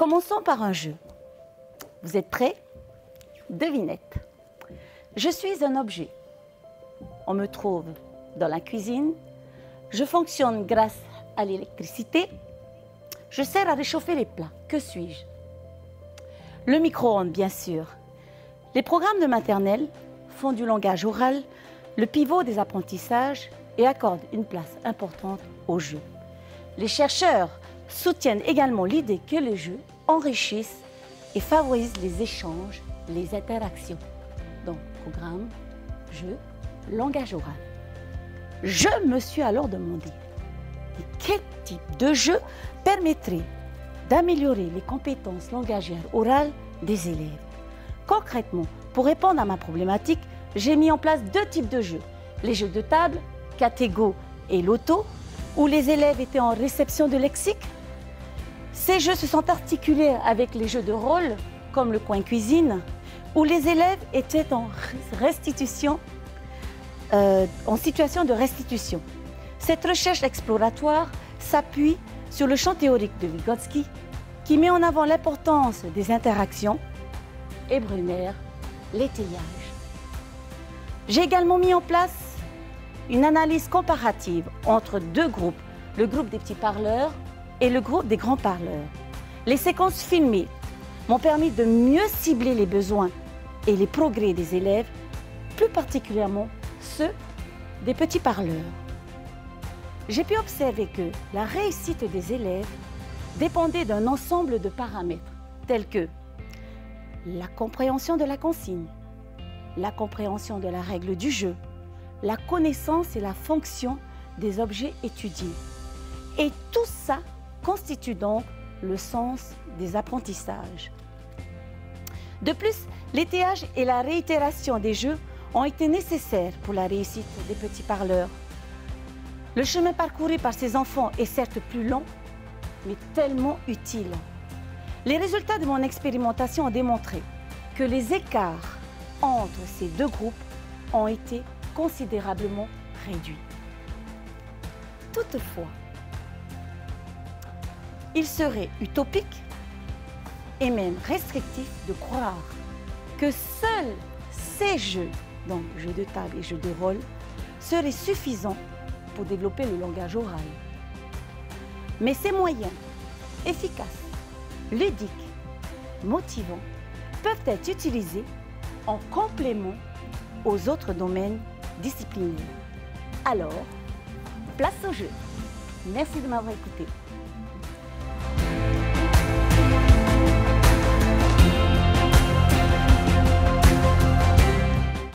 Commençons par un jeu. Vous êtes prêts? Devinette. Je suis un objet. On me trouve dans la cuisine. Je fonctionne grâce à l'électricité. Je sers à réchauffer les plats. Que suis-je? Le micro-ondes, bien sûr. Les programmes de maternelle font du langage oral le pivot des apprentissages et accordent une place importante au jeu. Les chercheurs soutiennent également l'idée que les jeux enrichissent et favorisent les échanges, les interactions. Donc, programme, jeu, langage oral. Je me suis alors demandé quel type de jeu permettrait d'améliorer les compétences langagières orales des élèves. Concrètement, pour répondre à ma problématique, j'ai mis en place deux types de jeux. Les jeux de table, Catégo et Loto, où les élèves étaient en réception de lexique. Ces jeux se sont articulés avec les jeux de rôle, comme le coin cuisine, où les élèves étaient en situation de restitution. Cette recherche exploratoire s'appuie sur le champ théorique de Vygotsky, qui met en avant l'importance des interactions, et Brunner, l'étayage. J'ai également mis en place une analyse comparative entre deux groupes, le groupe des petits parleurs et le groupe des grands parleurs. Les séquences filmées m'ont permis de mieux cibler les besoins et les progrès des élèves, plus particulièrement ceux des petits parleurs. J'ai pu observer que la réussite des élèves dépendait d'un ensemble de paramètres tels que la compréhension de la consigne, la compréhension de la règle du jeu, la connaissance et la fonction des objets étudiés. Et tout ça constitue donc le sens des apprentissages. De plus, l'étayage et la réitération des jeux ont été nécessaires pour la réussite des petits parleurs. Le chemin parcouru par ces enfants est certes plus long, mais tellement utile. Les résultats de mon expérimentation ont démontré que les écarts entre ces deux groupes ont été considérablement réduits. Toutefois, il serait utopique et même restrictif de croire que seuls ces jeux, donc jeux de table et jeux de rôle, seraient suffisants pour développer le langage oral. Mais ces moyens efficaces, ludiques, motivants, peuvent être utilisés en complément aux autres domaines disciplinaires. Alors, place au jeu. Merci de m'avoir écouté.